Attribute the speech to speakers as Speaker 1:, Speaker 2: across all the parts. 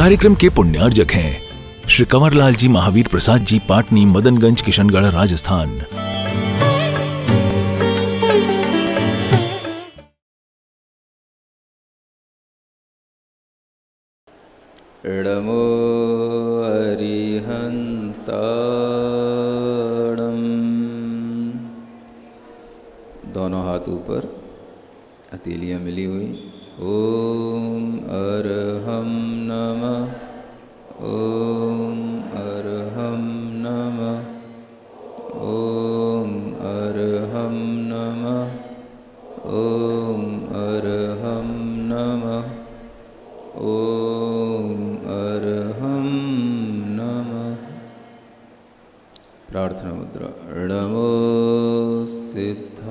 Speaker 1: कार्यक्रम के पुण्यार्जक हैं श्री कंवरलाल जी महावीर प्रसाद जी, पाटनी, मदनगंज, किशनगढ़, राजस्थान।
Speaker 2: इडमो अरिहंताणं दोनों हाथ ऊपर, हथेलियाँ मिली हुई। ओम अरहं नमः, ओम अरहं नमः, ओम अरहं नमः, ओम अरहं नमः, ओम अरहं नमः। प्रार्थना मुद्रा। नमो सिद्धाणं,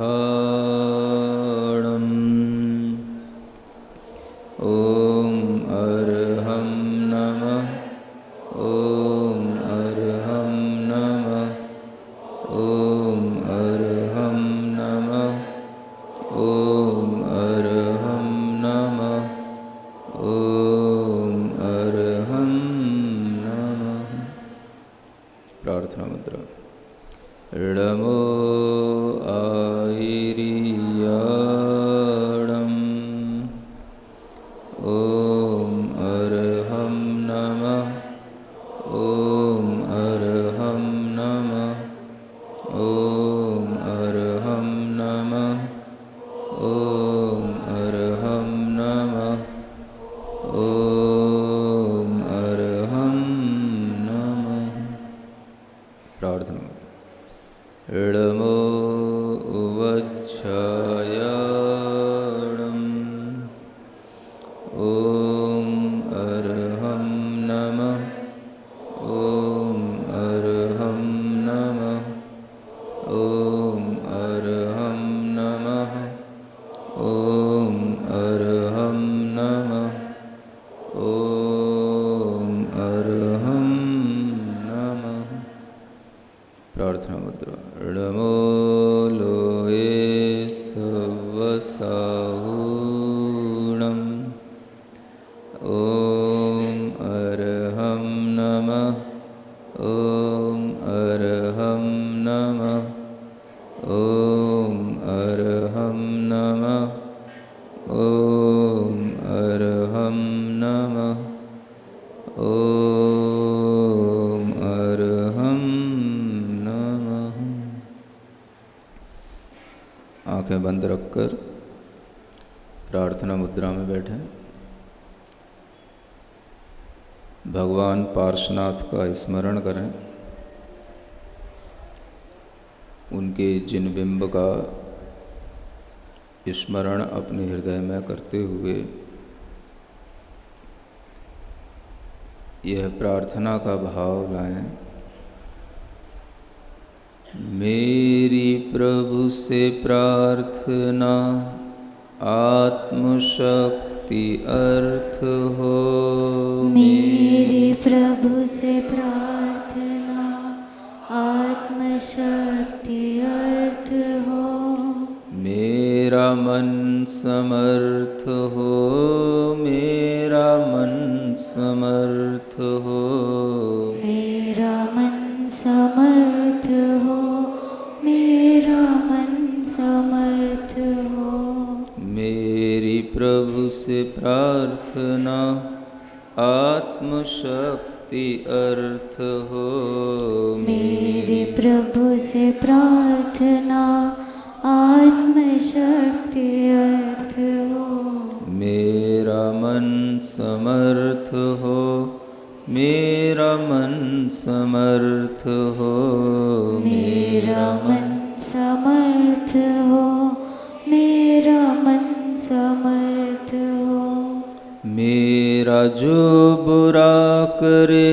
Speaker 2: ओम अरहं नमः, ओम अरहं नमः, ओम अरहं नमः, ओम अरहं नमः, ओम अरहं नमः। प्रार्थना मुद्रा। नमो आयिर्याणं, ओम अरहं नमः, ओम अरहं नमः, ओम अरहं नमः, ओम अरहं नमः, ओम अरहं नमः। प्रार्थना। नमो उवच्छायाणं, ओम अरहं नमः, ओम अरहं नमः, ओम अरहं नमः, ओम अरहं नमः, ओम अरहं नमः। प्रार्थना मुद्रा। नमो लोये सवसाहूणं, ओम अरहं नमः, ओम अरहं नमः, ओम अरहं नमः, ओम अरहं नमः, ओम अरहं नमः। आंखें बंद रखकर प्रार्थना मुद्रा में बैठें। भगवान पार्श्वनाथ का स्मरण करें। उनके जिन बिंब का स्मरण अपने हृदय में करते हुए यह प्रार्थना का भाव लाएं। मेरी प्रभु से प्रार्थना आत्मशक्ति अर्थ हो,
Speaker 3: मेरी प्रभु से प्रार्थना आत्मशक्ति अर्थ हो।
Speaker 2: मेरा मन समर्थ हो, मेरा मन समर्थ हो,
Speaker 3: मेरा मन समर्थ हो, मेरा मन समर्थ हो।
Speaker 2: मेरी प्रभु से प्रार्थना आत्मशक्ति अर्थ हो,
Speaker 3: मेरे प्रभु से प्रार्थना आत्मशक्ति अर्थ हो।
Speaker 2: मेरा मन समर्थ हो, मेरा मन समर्थ हो,
Speaker 3: मेरा मन समर्थ हो, मेरा मन समर्थ हो।
Speaker 2: मेरा जो बुरा करे,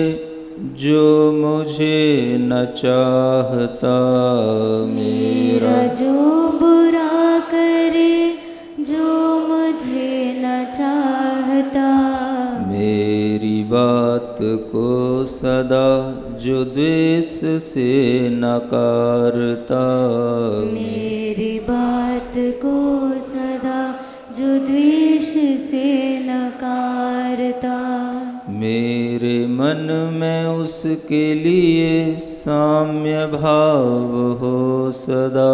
Speaker 2: जो मुझे न चाहता,
Speaker 3: मेरा जो बुरा करे, जो मुझे न चाहता।
Speaker 2: मेरी बात को सदा जो द्वेष से नकारता,
Speaker 3: मेरी बात को सदा जो द्वेष से नकारता।
Speaker 2: मेरे मन में उसके लिए साम्य भाव हो सदा।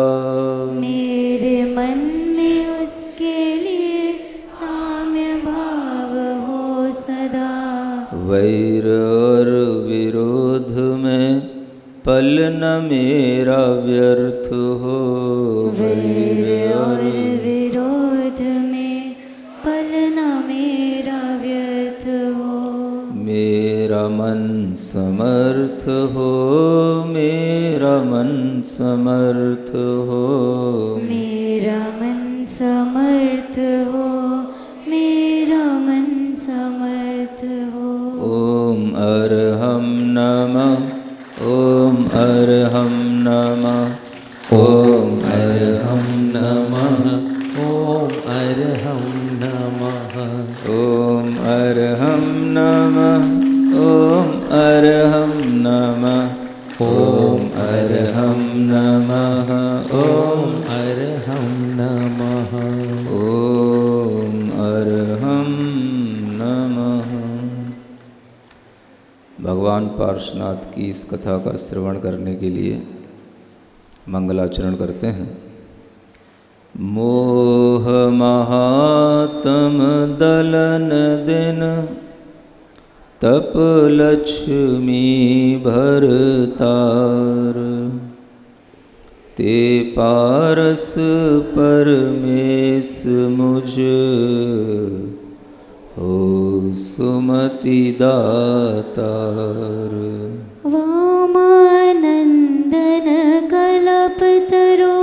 Speaker 3: मेरे मन में उसके लिए साम्य भाव हो सदा।
Speaker 2: वैर और विरोध में पल न मेरा व्यर्थ हो।
Speaker 3: वैर और विरोध में पल न मेरा व्यर्थ हो।
Speaker 2: मेरा मन समर्थ हो, मेरा मन समर्थ हो।
Speaker 3: मेरा मन समर्थ हो, मेरा मन समर्थ हो।
Speaker 2: ओम अर्हं नमः, ओम अर्हं नमः, ओम अर्हं नमः,
Speaker 4: ओम अर्हं नमः।
Speaker 2: ओम अर्हं नमः, ओम अर्हं नमः, ओम अर्हं नमः, ओम
Speaker 4: अर्हं नमः।
Speaker 2: ओम अर्हं नमः। भगवान पार्श्वनाथ की इस कथा का श्रवण करने के लिए मंगलाचरण करते हैं। मोह महातम दलन दिन, तप लक्ष्मी भरतार। ते पारस परमेश मुझ, हो सुमति दातार।
Speaker 3: वामानंदन कल्पतरो,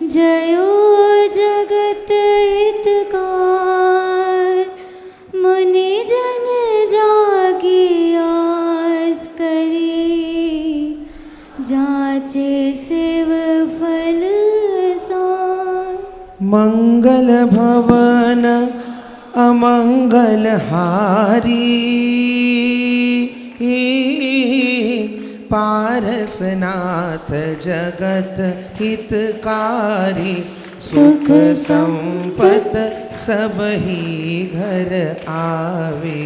Speaker 3: जयो जगत हितकार। मुनि जन जागी आस करी, जाचे शिव फल सार।
Speaker 4: मंगल भवन अमंगल हारी, पारसनाथ जगत हितकारी। सुख संपत सब ही घर आवे,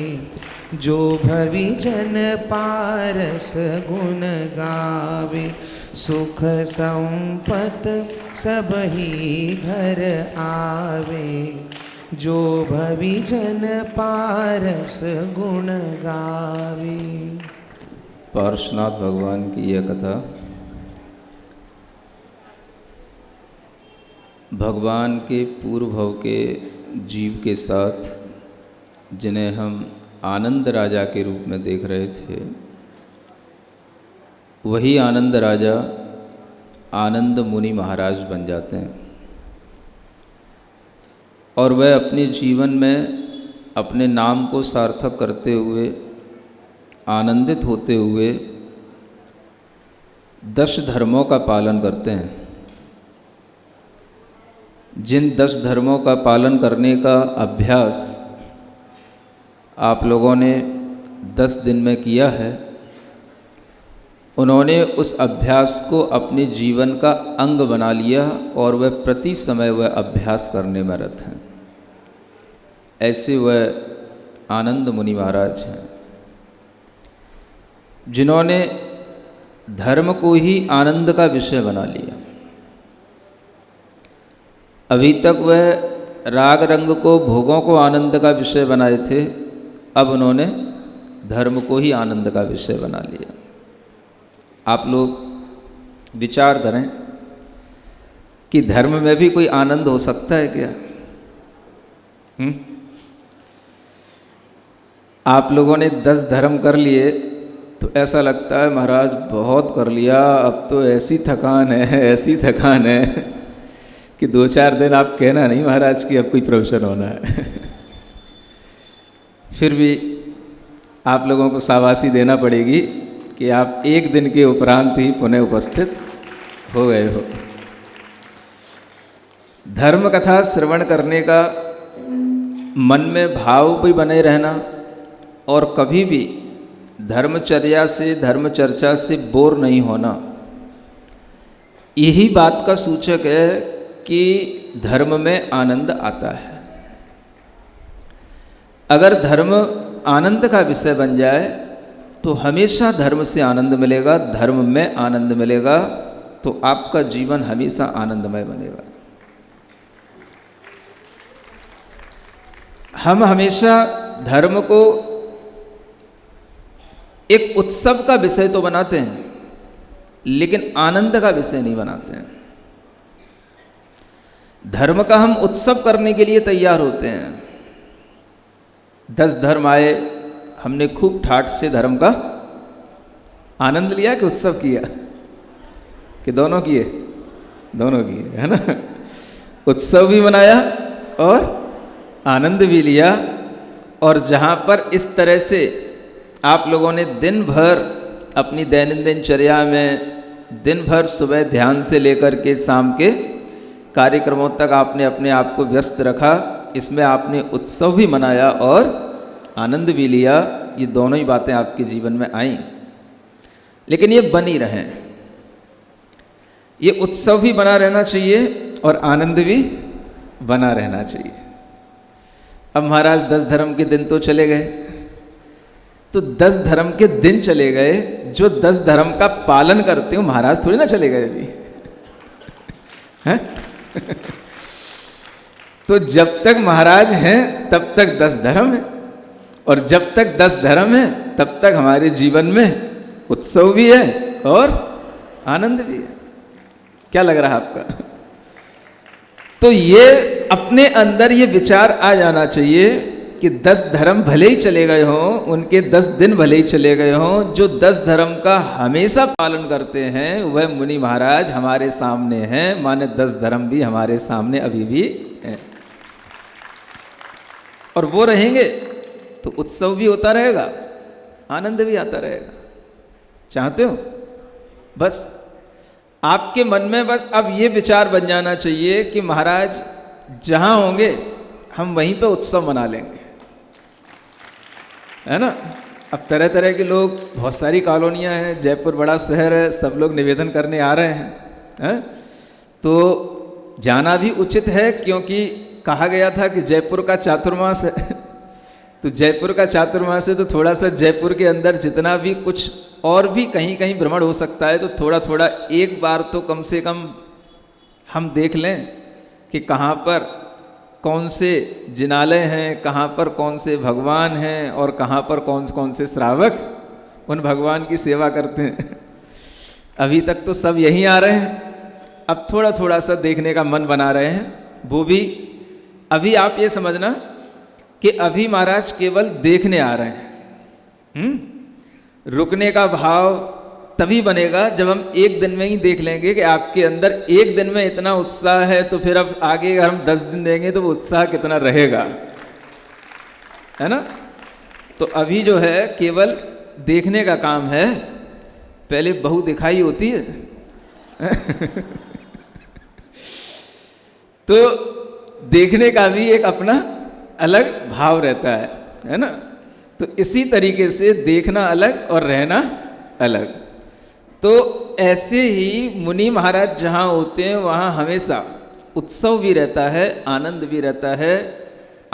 Speaker 4: जो भवि जन पारस गुण गावे। सुख संपत सब ही घर आवे, जो भवि जन पारस गुण गावे।
Speaker 2: पार्श्वनाथ भगवान की यह कथा भगवान के पूर्व भव के जीव के साथ, जिन्हें हम आनंद राजा के रूप में देख रहे थे, वही आनंद राजा आनंद मुनि महाराज बन जाते हैं और वह अपने जीवन में अपने नाम को सार्थक करते हुए, आनंदित होते हुए 10 धर्मों का पालन करते हैं। जिन 10 धर्मों का पालन करने का अभ्यास आप लोगों ने 10 दिन में किया है, उन्होंने उस अभ्यास को अपने जीवन का अंग बना लिया और वह प्रति समय वह अभ्यास करने में रत हैं। ऐसे वह आनंद मुनि महाराज हैं, जिन्होंने धर्म को ही आनंद का विषय बना लिया। अभी तक वह राग रंग को, भोगों को आनंद का विषय बनाए थे, अब उन्होंने धर्म को ही आनंद का विषय बना लिया। आप लोग विचार करें कि धर्म में भी कोई आनंद हो सकता है क्या? आप लोगों ने 10 धर्म कर लिए तो ऐसा लगता है महाराज बहुत कर लिया, अब तो ऐसी थकान है, ऐसी थकान है कि 2-4 दिन आप कहना नहीं महाराज कि अब कोई प्रवचन होना है। फिर भी आप लोगों को शाबाशी देना पड़ेगी कि आप 1 दिन के उपरांत ही पुनः उपस्थित हो गए हो। धर्म कथा श्रवण करने का मन में भाव भी बने रहना और कभी भी धर्मचर्या से, धर्म चर्चा से बोर नहीं होना, यही बात का सूचक है कि धर्म में आनंद आता है। अगर धर्म आनंद का विषय बन जाए तो हमेशा धर्म से आनंद मिलेगा, धर्म में आनंद मिलेगा, तो आपका जीवन हमेशा आनंदमय बनेगा। हम हमेशा धर्म को एक उत्सव का विषय तो बनाते हैं, लेकिन आनंद का विषय नहीं बनाते हैं। धर्म का हम उत्सव करने के लिए तैयार होते हैं। 10 धर्म आए, हमने खूब ठाठ से धर्म का आनंद लिया कि उत्सव किया, कि दोनों किए? दोनों किए, है ना। उत्सव भी मनाया और आनंद भी लिया। और जहाँ पर इस तरह से आप लोगों ने दिन भर अपनी दैनंदिन चर्या में, दिन भर सुबह ध्यान से लेकर के शाम के कार्यक्रमों तक आपने अपने आप को व्यस्त रखा, इसमें आपने उत्सव भी मनाया और आनंद भी लिया। ये दोनों ही बातें आपके जीवन में आईं, लेकिन ये बनी रहें। ये उत्सव भी बना रहना चाहिए और आनंद भी बना रहना चाहिए। अब महाराज 10 धर्म के दिन तो चले गए, तो 10 धर्म के दिन चले गए, जो 10 धर्म का पालन करते हो महाराज थोड़ी ना चले गए अभी, हैं? तो जब तक महाराज हैं तब तक 10 धर्म है, और जब तक 10 धर्म है तब तक हमारे जीवन में उत्सव भी है और आनंद भी है। क्या लग रहा है आपका? तो ये अपने अंदर ये विचार आ जाना चाहिए कि 10 धर्म भले ही चले गए हों, उनके 10 दिन भले ही चले गए हों, जो 10 धर्म का हमेशा पालन करते हैं वह मुनि महाराज हमारे सामने हैं। माने 10 धर्म भी हमारे सामने अभी भी हैं, और वो रहेंगे तो उत्सव भी होता रहेगा, आनंद भी आता रहेगा। चाहते हो? बस आपके मन में बस अब ये विचार बन जाना चाहिए कि महाराज जहां होंगे हम वहीं पे उत्सव मना लेंगे, है ना। अब तरह तरह के लोग, बहुत सारी कॉलोनियां हैं, जयपुर बड़ा शहर है, सब लोग निवेदन करने आ रहे हैं, तो जाना भी उचित है, क्योंकि कहा गया था कि जयपुर का चातुर्मास है। तो जयपुर का चातुर्मास है तो थोड़ा सा जयपुर के अंदर जितना भी कुछ और भी कहीं कहीं भ्रमण हो सकता है, तो थोड़ा थोड़ा एक बार तो कम से कम हम देख लें कि कहाँ पर कौन से जिनालय हैं, कहाँ पर कौन से भगवान हैं, और कहाँ पर कौन कौन से श्रावक उन भगवान की सेवा करते हैं। अभी तक तो सब यहीं आ रहे हैं, अब थोड़ा थोड़ा सा देखने का मन बना रहे हैं। वो भी अभी आप ये समझना कि अभी महाराज केवल देखने आ रहे हैं। रुकने का भाव तभी बनेगा जब हम एक दिन में ही देख लेंगे कि आपके अंदर एक दिन में इतना उत्साह है, तो फिर अब आगे अगर हम 10 दिन देंगे तो वो उत्साह कितना रहेगा, है ना। तो अभी जो है केवल देखने का काम है, पहले बहु दिखाई होती है। तो देखने का भी एक अपना अलग भाव रहता है ना। तो इसी तरीके से देखना अलग और रहना अलग। तो ऐसे ही मुनि महाराज जहाँ होते हैं वहाँ हमेशा उत्सव भी रहता है, आनंद भी रहता है।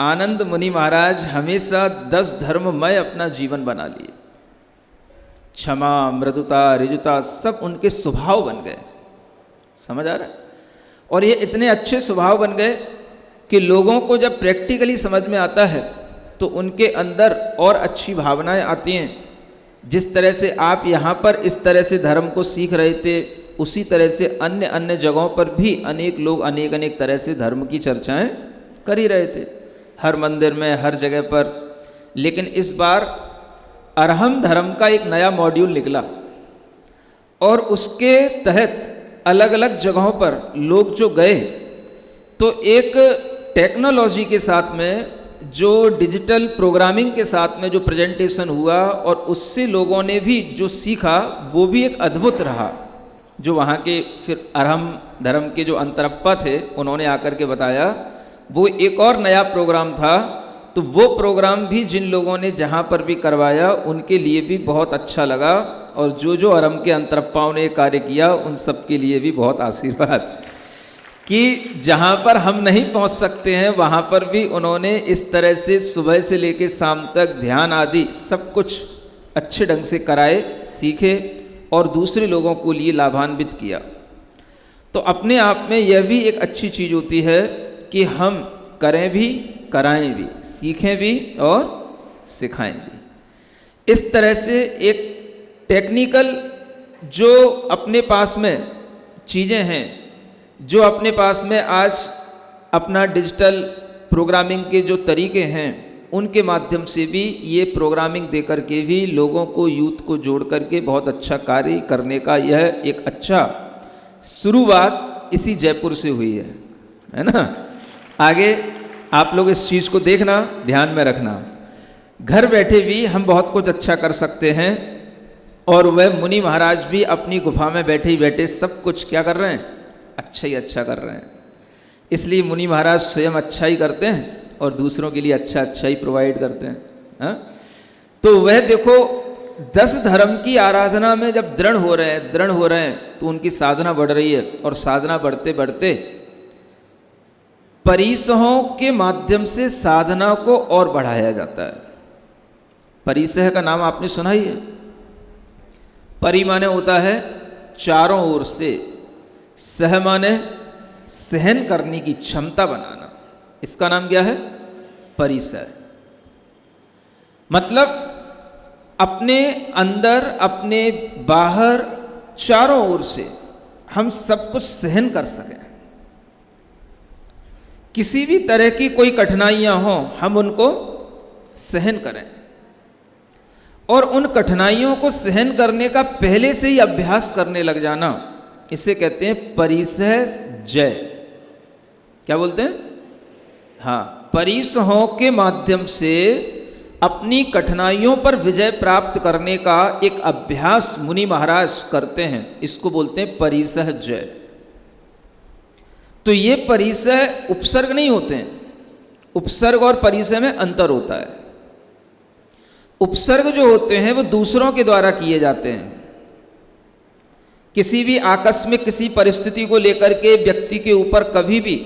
Speaker 2: आनंद मुनि महाराज हमेशा 10 धर्ममय अपना जीवन बना लिए। क्षमा, मृदुता, ऋजुता सब उनके स्वभाव बन गए। समझ आ रहा है? और ये इतने अच्छे स्वभाव बन गए कि लोगों को जब प्रैक्टिकली समझ में आता है तो उनके अंदर और अच्छी भावनाएं आती हैं। जिस तरह से आप यहाँ पर इस तरह से धर्म को सीख रहे थे, उसी तरह से अन्य अन्य जगहों पर भी अनेक लोग अनेक अनेक तरह से धर्म की चर्चाएं कर ही रहे थे, हर मंदिर में, हर जगह पर। लेकिन इस बार अरहम धर्म का एक नया मॉड्यूल निकला और उसके तहत अलग अलग जगहों पर लोग जो गए तो एक टेक्नोलॉजी के साथ में, जो डिजिटल प्रोग्रामिंग के साथ में जो प्रेजेंटेशन हुआ और उससे लोगों ने भी जो सीखा वो भी एक अद्भुत रहा। जो वहाँ के फिर अरहम धर्म के जो अंतरप्पा थे उन्होंने आकर के बताया, वो एक और नया प्रोग्राम था। तो वो प्रोग्राम भी जिन लोगों ने जहाँ पर भी करवाया उनके लिए भी बहुत अच्छा लगा, और जो जो अरहम के अंतरप्पाओं ने कार्य किया उन सब के लिए भी बहुत आशीर्वाद। कि जहाँ पर हम नहीं पहुँच सकते हैं वहाँ पर भी उन्होंने इस तरह से सुबह से लेकर शाम तक ध्यान आदि सब कुछ अच्छे ढंग से कराए, सीखे और दूसरे लोगों को लिए लाभान्वित किया। तो अपने आप में यह भी एक अच्छी चीज़ होती है कि हम करें भी, कराएं भी, सीखें भी और सिखाएं भी। इस तरह से एक टेक्निकल जो अपने पास में चीज़ें हैं, जो अपने पास में आज अपना डिजिटल प्रोग्रामिंग के जो तरीके हैं, उनके माध्यम से भी ये प्रोग्रामिंग दे करके भी लोगों को, यूथ को जोड़ करके बहुत अच्छा कार्य करने का यह एक अच्छा शुरुआत इसी जयपुर से हुई है ना। आगे आप लोग इस चीज़ को देखना, ध्यान में रखना। घर बैठे भी हम बहुत कुछ अच्छा कर सकते हैं और वह मुनि महाराज भी अपनी गुफा में बैठे ही बैठे सब कुछ क्या कर रहे हैं, अच्छा ही अच्छा कर रहे हैं। इसलिए मुनि महाराज स्वयं अच्छा ही करते हैं और दूसरों के लिए अच्छा अच्छा ही प्रोवाइड करते हैं। हाँ? तो वह देखो 10 धर्म की आराधना में जब दृढ़ हो रहे हैं तो उनकी साधना बढ़ रही है और साधना बढ़ते बढ़ते परिसहों के माध्यम से साधना को और बढ़ाया जाता है। परिसह का नाम आपने सुना ही है। परि माने होता है चारों ओर से, सह माने सहन करने की क्षमता बनाना, इसका नाम क्या है, परिसह। मतलब अपने अंदर, अपने बाहर, चारों ओर से हम सब कुछ सहन कर सकें। किसी भी तरह की कोई कठिनाइयां हों, हम उनको सहन करें और उन कठिनाइयों को सहन करने का पहले से ही अभ्यास करने लग जाना, इसे कहते हैं परिसह जय। क्या बोलते हैं? हाँ, परिसहों के माध्यम से अपनी कठिनाइयों पर विजय प्राप्त करने का एक अभ्यास मुनि महाराज करते हैं, इसको बोलते हैं परिसह जय। तो ये परिसह उपसर्ग नहीं होते हैं, उपसर्ग और परिसह में अंतर होता है। उपसर्ग जो होते हैं वो दूसरों के द्वारा किए जाते हैं। किसी भी आकस्मिक किसी परिस्थिति को लेकर के व्यक्ति के ऊपर कभी भी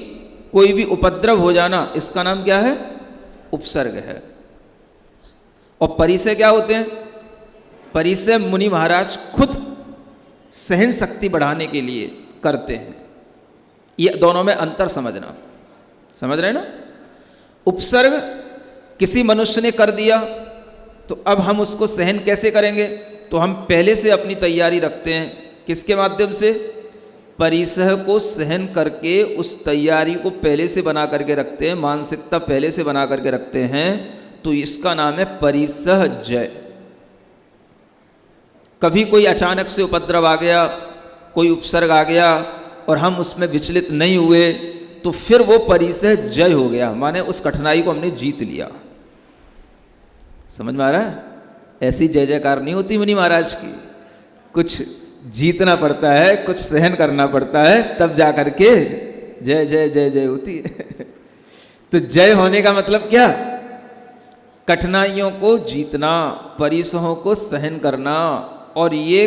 Speaker 2: कोई भी उपद्रव हो जाना, इसका नाम क्या है, उपसर्ग है। और परिसह क्या होते हैं? परिसह मुनि महाराज खुद सहन शक्ति बढ़ाने के लिए करते हैं। ये दोनों में अंतर समझना, समझ रहे हैं ना। उपसर्ग किसी मनुष्य ने कर दिया तो अब हम उसको सहन कैसे करेंगे, तो हम पहले से अपनी तैयारी रखते हैं। किसके माध्यम से? परिसह को सहन करके उस तैयारी को पहले से बना करके रखते हैं, मानसिकता पहले से बना करके रखते हैं, तो इसका नाम है परिसह जय। कभी कोई अचानक से उपद्रव आ गया, कोई उपसर्ग आ गया और हम उसमें विचलित नहीं हुए, तो फिर वो परिसह जय हो गया, माने उस कठिनाई को हमने जीत लिया। समझ में आ रहा है? ऐसी जय जयकार नहीं होती मुनि महाराज की, कुछ जीतना पड़ता है, कुछ सहन करना पड़ता है, तब जा करके जय जय जय जय होती है। तो जय होने का मतलब क्या? कठिनाइयों को जीतना, परिसहों को सहन करना, और ये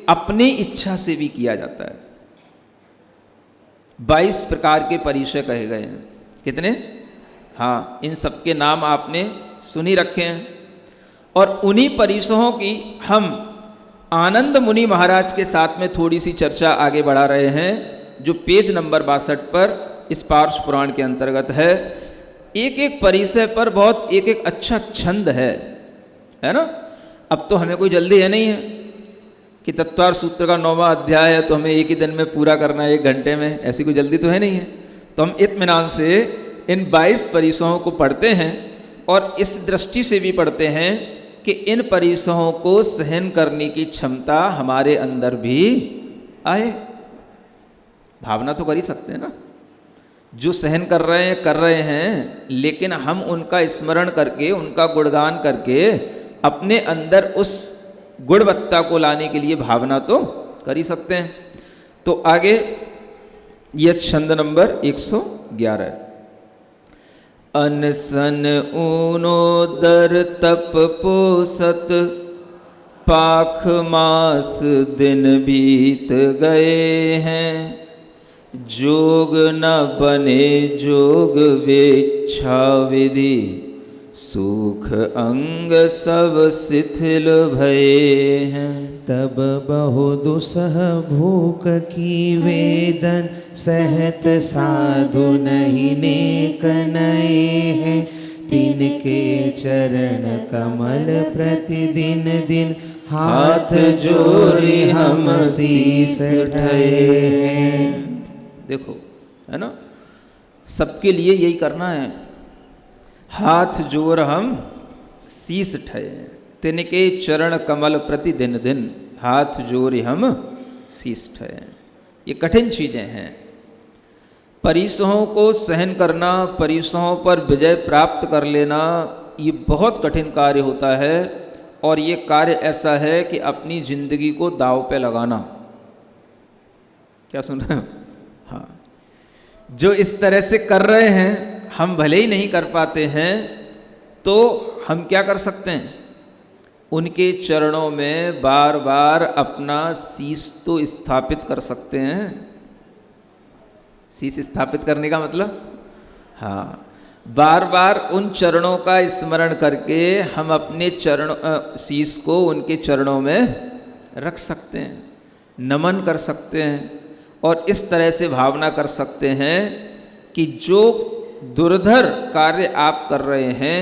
Speaker 2: अपनी इच्छा से भी किया जाता है। 22 प्रकार के परिसह कहे गए हैं। कितने? हाँ, इन सबके नाम आपने सुनी रखे हैं। और उन्हीं परिसहों की हम आनंद मुनि महाराज के साथ में थोड़ी सी चर्चा आगे बढ़ा रहे हैं, जो पेज नंबर 62 पर इस पार्श्व पुराण के अंतर्गत है। एक एक परिसह पर बहुत एक एक अच्छा छंद है ना। अब तो हमें कोई जल्दी है नहीं है कि तत्वार सूत्र का 9वां अध्याय है तो हमें एक ही दिन में पूरा करना है, 1 घंटे में, ऐसी कोई जल्दी तो है नहीं है। तो हम इत्मीनान से इन 22 परिसहों को पढ़ते हैं और इस दृष्टि से भी पढ़ते हैं कि इन परिसहों को सहन करने की क्षमता हमारे अंदर भी आए। भावना तो कर ही सकते हैं ना, जो सहन कर रहे हैं, लेकिन हम उनका स्मरण करके, उनका गुणगान करके अपने अंदर उस गुणवत्ता को लाने के लिए भावना तो कर ही सकते हैं। तो आगे यह छंद नंबर 111। अनसन ऊनो दर तप पोसत, पाख मास दिन बीत गए हैं, जोग न बने जोग वेच्छा विधि, सुख अंग सब शिथिल भये हैं।
Speaker 4: तब बहु दुसह भूख की वेदन, सहत साधु नहीं नेक नए हैं। तिनके चरण कमल प्रतिदिन दिन, हाथ जोड़ी हम शीस ढए हैं।
Speaker 2: देखो, है ना, सबके लिए यही करना है, हाथ जोड़ हम शीस ठये। तिनके चरण कमल प्रतिदिन दिन, हाथ जोड़ हम शीस ठये। ये कठिन चीज़ें हैं। परीक्षाओं को सहन करना, परीक्षाओं पर विजय प्राप्त कर लेना, ये बहुत कठिन कार्य होता है। और ये कार्य ऐसा है कि अपनी जिंदगी को दांव पे लगाना। क्या सुन रहे हो? हाँ, जो इस तरह से कर रहे हैं, हम भले ही नहीं कर पाते हैं, तो हम क्या कर सकते हैं? उनके चरणों में बार बार अपना शीश तो स्थापित कर सकते हैं। शीश स्थापित करने का मतलब, हाँ, बार बार उन चरणों का स्मरण करके हम अपने शीश को उनके चरणों में रख सकते हैं, नमन कर सकते हैं। और इस तरह से भावना कर सकते हैं कि जो दुर्धर कार्य आप कर रहे हैं,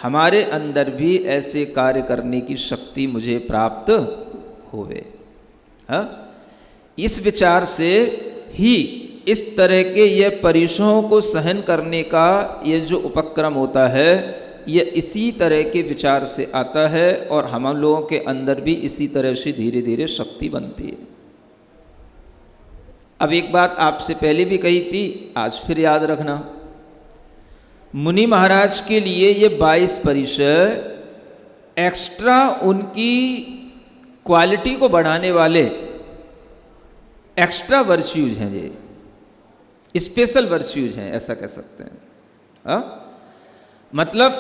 Speaker 2: हमारे अंदर भी ऐसे कार्य करने की शक्ति मुझे प्राप्त होवे। हाँ, इस विचार से ही इस तरह के ये परीक्षाओं को सहन करने का ये जो उपक्रम होता है, ये इसी तरह के विचार से आता है। और हम लोगों के अंदर भी इसी तरह से धीरे धीरे शक्ति बनती है। अब एक बात आपसे पहले भी कही थी, आज फिर याद रखना। मुनि महाराज के लिए ये 22 परिचय एक्स्ट्रा उनकी क्वालिटी को बढ़ाने वाले एक्स्ट्रा वर्च्यूज हैं, ये स्पेशल वर्च्यूज हैं, ऐसा कह सकते हैं। हाँ? मतलब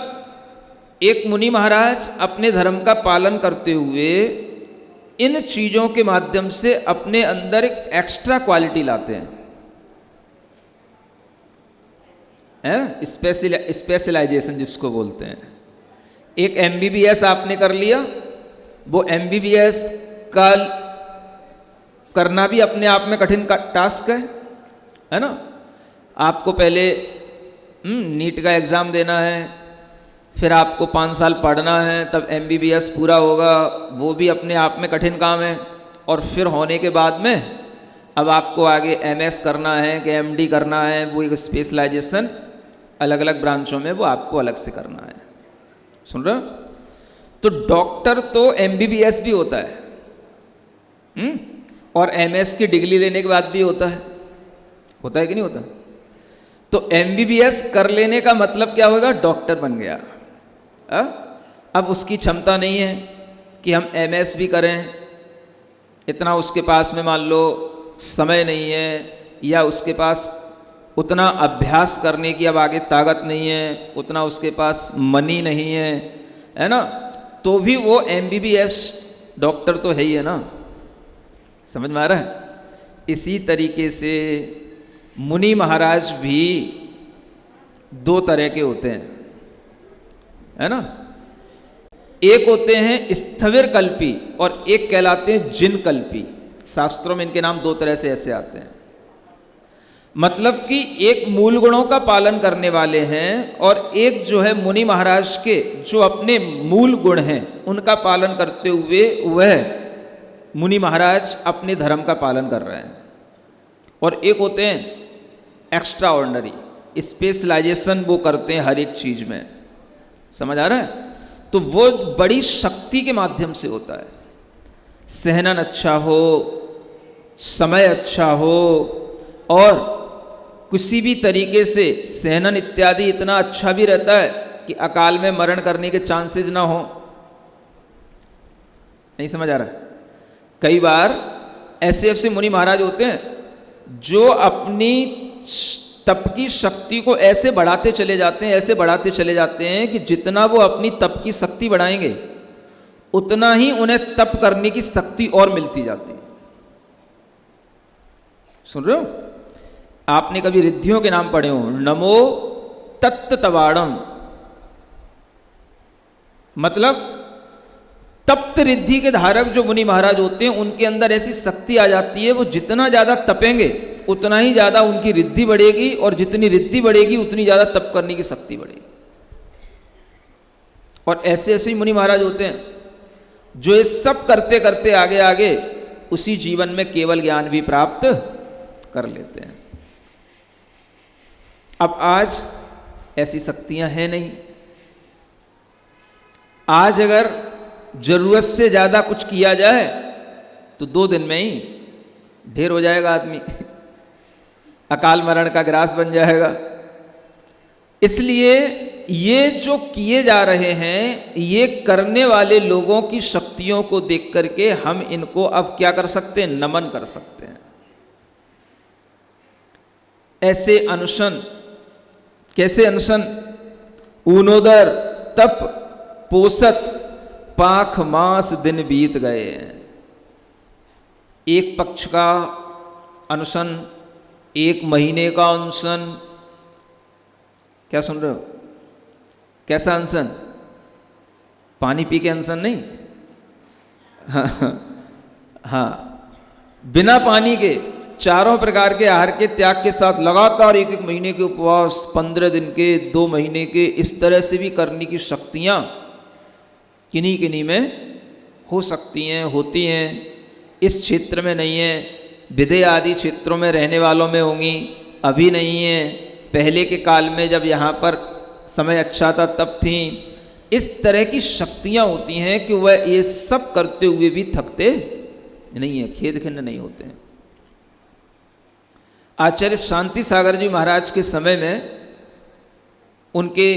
Speaker 2: एक मुनि महाराज अपने धर्म का पालन करते हुए इन चीज़ों के माध्यम से अपने अंदर एक एक्स्ट्रा क्वालिटी लाते हैं, स्पेशलाइजेशन जिसको बोलते हैं। एक MBBS आपने कर लिया, वो MBBS का करना भी अपने आप में कठिन टास्क है ना। आपको पहले नीट का एग्ज़ाम देना है, फिर आपको 5 साल पढ़ना है, तब MBBS पूरा होगा, वो भी अपने आप में कठिन काम है। और फिर होने के बाद में अब आपको आगे MS करना है कि MD करना है, वो एक स्पेशलाइजेशन अलग अलग ब्रांचों में वो आपको अलग से करना है। सुन रहे हो? तो डॉक्टर तो MBBS भी होता है, और MS की डिग्री लेने के बाद भी होता है कि नहीं होता? तो MBBS कर लेने का मतलब क्या होगा? डॉक्टर बन गया। अब उसकी क्षमता नहीं है कि हम MS भी करें, इतना उसके पास में मान लो समय नहीं है, या उसके पास उतना अभ्यास करने की अब आगे ताकत नहीं है, उतना उसके पास मनी नहीं है ना। तो भी वो MBBS डॉक्टर तो है ही है ना। समझ में आ रहा है? इसी तरीके से मुनि महाराज भी 2 तरह के होते हैं, है ना। एक होते हैं स्थविर कल्पी और एक कहलाते हैं जिन कल्पी। शास्त्रों में इनके नाम 2 तरह से ऐसे आते हैं। मतलब कि एक मूल गुणों का पालन करने वाले हैं, और एक जो है मुनि महाराज के जो अपने मूल गुण हैं उनका पालन करते हुए वह मुनि महाराज अपने धर्म का पालन कर रहे हैं। और एक होते हैं एक्स्ट्रा ऑर्डिनरी, स्पेशलाइजेशन वो करते हैं हर एक चीज़ में। समझ आ रहा है? तो वो बड़ी शक्ति के माध्यम से होता है। सहनन अच्छा हो, समय अच्छा हो, और किसी भी तरीके से सहनन इत्यादि इतना अच्छा भी रहता है कि अकाल में मरण करने के चांसेस ना हो। नहीं समझ आ रहा? कई बार ऐसे मुनि महाराज होते हैं जो अपनी तप की शक्ति को ऐसे बढ़ाते चले जाते हैं कि जितना वो अपनी तप की शक्ति बढ़ाएंगे उतना ही उन्हें तप करने की शक्ति और मिलती जाती है। सुन रहे हो? आपने कभी रिद्धियों के नाम पढ़े हो, नमो तत्तवाड़म, मतलब तप्त रिद्धि के धारक जो मुनि महाराज होते हैं उनके अंदर ऐसी शक्ति आ जाती है, वो जितना ज़्यादा तपेंगे उतना ही ज़्यादा उनकी रिद्धि बढ़ेगी, और जितनी रिद्धि बढ़ेगी उतनी ज़्यादा तप करने की शक्ति बढ़ेगी। और ऐसे ऐसे ही मुनि महाराज होते हैं जो ये सब करते करते आगे आगे उसी जीवन में केवल ज्ञान भी प्राप्त कर लेते हैं। अब आज ऐसी शक्तियां हैं नहीं। आज अगर जरूरत से ज्यादा कुछ किया जाए तो 2 दिन में ही ढेर हो जाएगा आदमी, अकाल मरण का ग्रास बन जाएगा। इसलिए ये जो किए जा रहे हैं, ये करने वाले लोगों की शक्तियों को देख करके हम इनको अब क्या कर सकते हैं, नमन कर सकते हैं। ऐसे अनशन, कैसे अनशन, ऊनोदर तप पोसत पाख मास दिन बीत गए। एक पक्ष का अनशन, 1 महीने का अनशन, क्या सुन रहे हो, कैसा अनशन, पानी पी के अनशन नहीं, हाँ, बिना पानी के 4 प्रकार के आहार के त्याग के साथ लगातार 1 महीने के उपवास, 15 दिन के, 2 महीने के, इस तरह से भी करने की शक्तियाँ किन्हीं किन्हीं में हो सकती हैं, होती हैं। इस क्षेत्र में नहीं है, विदे आदि क्षेत्रों में रहने वालों में होंगी, अभी नहीं है। पहले के काल में जब यहाँ पर समय अच्छा था तब थी। इस तरह की शक्तियाँ होती हैं कि वह ये सब करते हुए भी थकते नहीं है, खेद खिन्न नहीं होते हैं। आचार्य शांति सागर जी महाराज के समय में उनके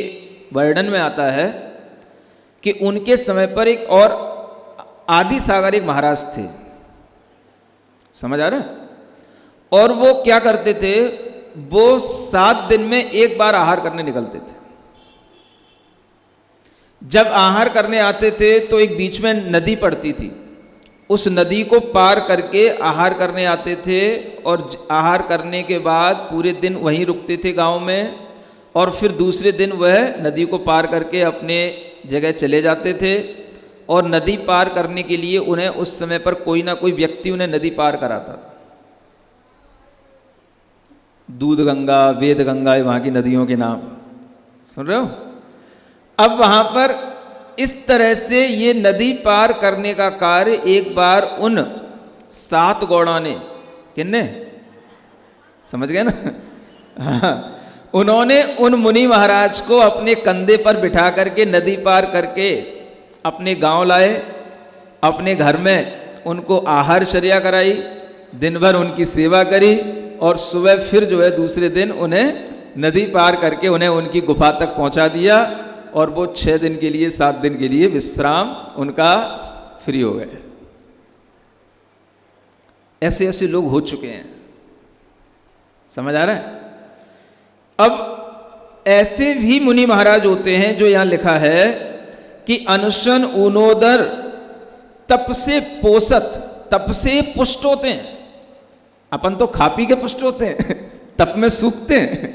Speaker 2: वर्णन में आता है कि उनके समय पर एक और आदि सागर एक महाराज थे, समझ आ रहा है? और वो क्या करते थे, वो 7 दिन में एक बार आहार करने निकलते थे। जब आहार करने आते थे तो एक बीच में नदी पड़ती थी, उस नदी को पार करके आहार करने आते थे, और आहार करने के बाद पूरे दिन वहीं रुकते थे गांव में, और फिर दूसरे दिन वह नदी को पार करके अपने जगह चले जाते थे। और नदी पार करने के लिए उन्हें उस समय पर कोई ना कोई व्यक्ति उन्हें नदी पार कराता था। दूध गंगा, वेद गंगा, वहाँ की नदियों के नाम सुन रहे हो। अब वहाँ पर इस तरह से ये नदी पार करने का कार्य एक बार उन 7 गौड़ों ने, किन्ने, समझ गए ना, हाँ, उन्होंने उन मुनि महाराज को अपने कंधे पर बिठा करके नदी पार करके अपने गांव लाए, अपने घर में उनको आहारचर्या कराई, दिन भर उनकी सेवा करी, और सुबह फिर जो है दूसरे दिन उन्हें नदी पार करके उन्हें उनकी गुफा तक पहुंचा दिया, और वो 6 दिन के लिए, 7 दिन के लिए विश्राम उनका फ्री हो गए। ऐसे ऐसे लोग हो चुके हैं, समझ आ रहा है? अब ऐसे भी मुनि महाराज होते हैं जो यहां लिखा है कि अनशन ऊनोदर तप से पोसत, तप से पुष्ट होते हैं। अपन तो खा पी के पुष्ट होते हैं, तप में सूखते हैं,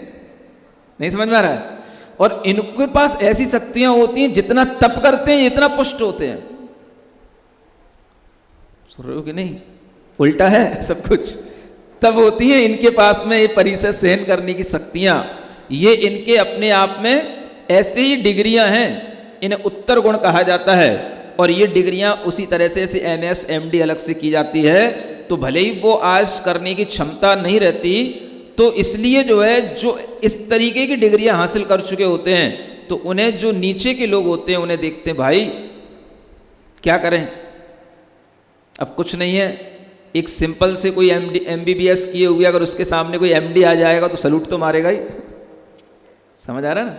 Speaker 2: नहीं समझ में आ रहा है? और इनके पास ऐसी शक्तियां होती हैं, जितना तप करते हैं इतना पुष्ट होते हैं। सुन रहे हो कि नहीं? उल्टा है सब कुछ। तब होती है इनके पास में ये परिसर सहन करने की शक्तियां। ये इनके अपने आप में ऐसे ही डिग्रियां हैं, इन्हें उत्तर गुण कहा जाता है। और ये डिग्रियां उसी तरह से ऐसे MS MD अलग से की जाती है। तो भले ही वो आज करने की क्षमता नहीं रहती, तो इसलिए जो है, जो इस तरीके की डिग्रियां हासिल कर चुके होते हैं, तो उन्हें जो नीचे के लोग होते हैं उन्हें देखते हैं, भाई क्या करें, अब कुछ नहीं है। एक सिंपल से कोई MBBS किए हुए अगर उसके सामने कोई MD आ जाएगा तो सलूट तो मारेगा ही, समझ आ रहा है ना?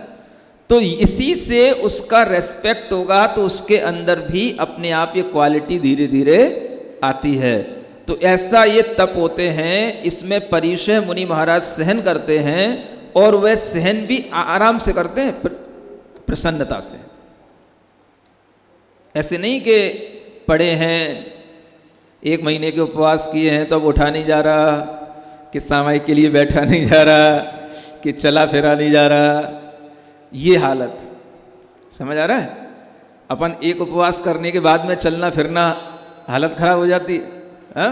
Speaker 2: तो इसी से उसका रेस्पेक्ट होगा, तो उसके अंदर भी अपने आप ये क्वालिटी धीरे धीरे आती है। तो ऐसा ये तप होते हैं, इसमें परिशय मुनि महाराज सहन करते हैं, और वह सहन भी आराम से करते हैं, प्रसन्नता से। ऐसे नहीं कि पड़े हैं, 1 महीने के उपवास किए हैं तो अब उठा नहीं जा रहा, कि सामायिक के लिए बैठा नहीं जा रहा, कि चला फिरा नहीं जा रहा, ये हालत समझ आ रहा है। अपन एक उपवास करने के बाद में चलना फिरना, हालत खराब हो जाती है।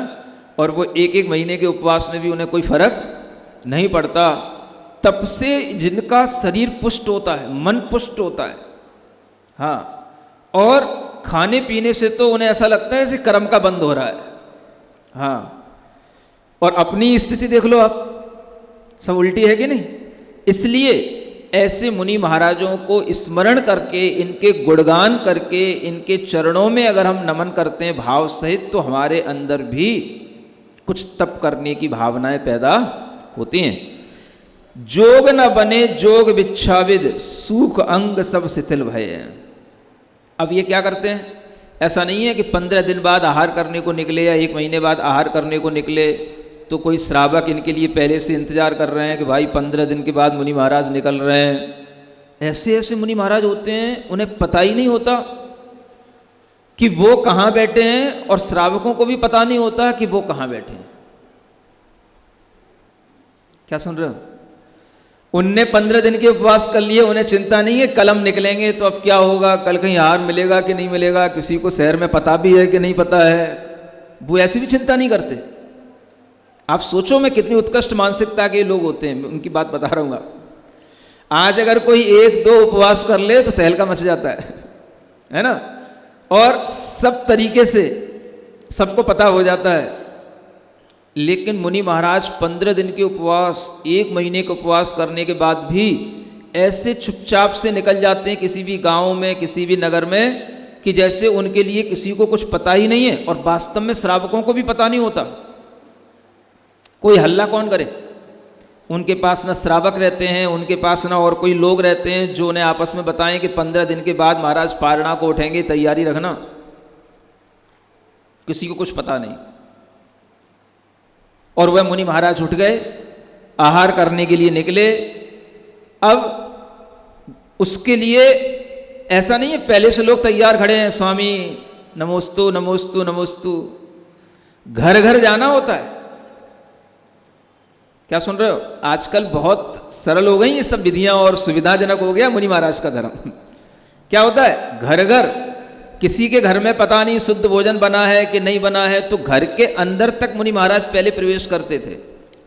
Speaker 2: और वो एक एक महीने के उपवास में भी उन्हें कोई फर्क नहीं पड़ता। तब से जिनका शरीर पुष्ट होता है, मन पुष्ट होता है, हाँ, और खाने पीने से तो उन्हें ऐसा लगता है जैसे कर्म का बंद हो रहा है, हाँ। और अपनी स्थिति देख लो आप, सब उल्टी है कि नहीं। इसलिए ऐसे मुनि महाराजों को स्मरण करके, इनके गुणगान करके, इनके चरणों में अगर हम नमन करते हैं भाव सहित, तो हमारे अंदर भी कुछ तप करने की भावनाएं पैदा होती हैं। जोग न बने जोग बिच्छाविद, सूख अंग सब शिथिल भय। अब ये क्या करते हैं, ऐसा नहीं है कि 15 दिन बाद आहार करने को निकले या 1 महीने बाद आहार करने को निकले तो कोई श्रावक इनके लिए पहले से इंतजार कर रहे हैं कि भाई 15 दिन के बाद मुनि महाराज निकल रहे हैं। ऐसे ऐसे मुनि महाराज होते हैं, उन्हें पता ही नहीं होता कि वो कहाँ बैठे हैं, और श्रावकों को भी पता नहीं होता कि वो कहाँ बैठे हैं। क्या सुन रहे हो? उनने 15 दिन के उपवास कर लिए, उन्हें चिंता नहीं है कल हम निकलेंगे तो अब क्या होगा, कल कहीं आहार मिलेगा कि नहीं मिलेगा, किसी को शहर में पता भी है कि नहीं पता है। वो ऐसी भी चिंता नहीं करते। आप सोचो मैं कितनी उत्कृष्ट मानसिकता के लोग होते हैं, उनकी बात बता रहा हूँ। आज अगर कोई 1-2 उपवास कर ले तो तहलका मच जाता है ना, और सब तरीके से सबको पता हो जाता है। लेकिन मुनि महाराज 15 दिन के उपवास, 1 महीने के उपवास करने के बाद भी ऐसे चुपचाप से निकल जाते हैं किसी भी गांव में, किसी भी नगर में, कि जैसे उनके लिए किसी को कुछ पता ही नहीं है। और वास्तव में श्रावकों को भी पता नहीं होता। कोई हल्ला कौन करे, उनके पास ना श्रावक रहते हैं, उनके पास ना और कोई लोग रहते हैं जो उन्हें आपस में बताएं कि 15 दिन के बाद महाराज पारणा को उठेंगे, तैयारी रखना। किसी को कुछ पता नहीं। और वह मुनि महाराज उठ गए, आहार करने के लिए निकले। अब उसके लिए ऐसा नहीं है पहले से लोग तैयार खड़े हैं, स्वामी नमोस्तु नमोस्तु नमोस्तु। घर घर जाना होता है। क्या सुन रहे हो? आजकल बहुत सरल हो गई ये सब विधियां और सुविधाजनक हो गया मुनि महाराज का धर्म। क्या होता है, घर घर, किसी के घर में पता नहीं शुद्ध भोजन बना है कि नहीं बना है, तो घर के अंदर तक मुनि महाराज पहले प्रवेश करते थे,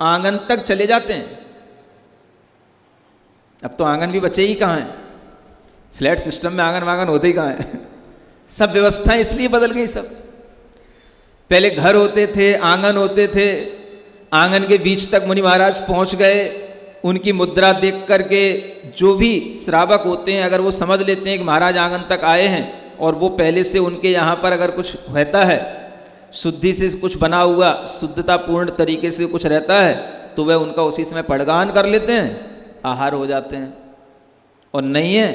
Speaker 2: आंगन तक चले जाते हैं। अब तो आंगन भी बचे ही कहाँ हैं, फ्लैट सिस्टम में आंगन वांगन होते ही कहाँ हैं। सब व्यवस्थाएं इसलिए बदल गई सब। पहले घर होते थे, आंगन होते थे, आंगन के बीच तक मुनि महाराज पहुंच गए। उनकी मुद्रा देख करके जो भी श्रावक होते हैं, अगर वो समझ लेते हैं कि महाराज आंगन तक आए हैं, और वो पहले से उनके यहाँ पर अगर कुछ रहता है, शुद्धि से कुछ बना हुआ, शुद्धता पूर्ण तरीके से कुछ रहता है, तो वह उनका उसी समय पड़गान कर लेते हैं, आहार हो जाते हैं। और नहीं है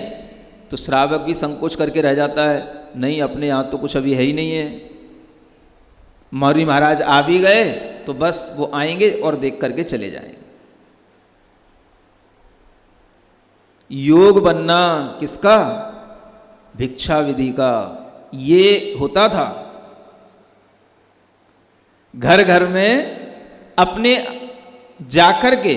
Speaker 2: तो श्रावक भी संकोच करके रह जाता है, नहीं अपने यहाँ तो कुछ अभी है ही नहीं है। मौर्य महाराज आ भी गए तो बस वो आएंगे और देख करके चले जाएंगे। योग बनना किसका? भिक्षा विधि का। ये होता था घर घर में अपने जाकर के,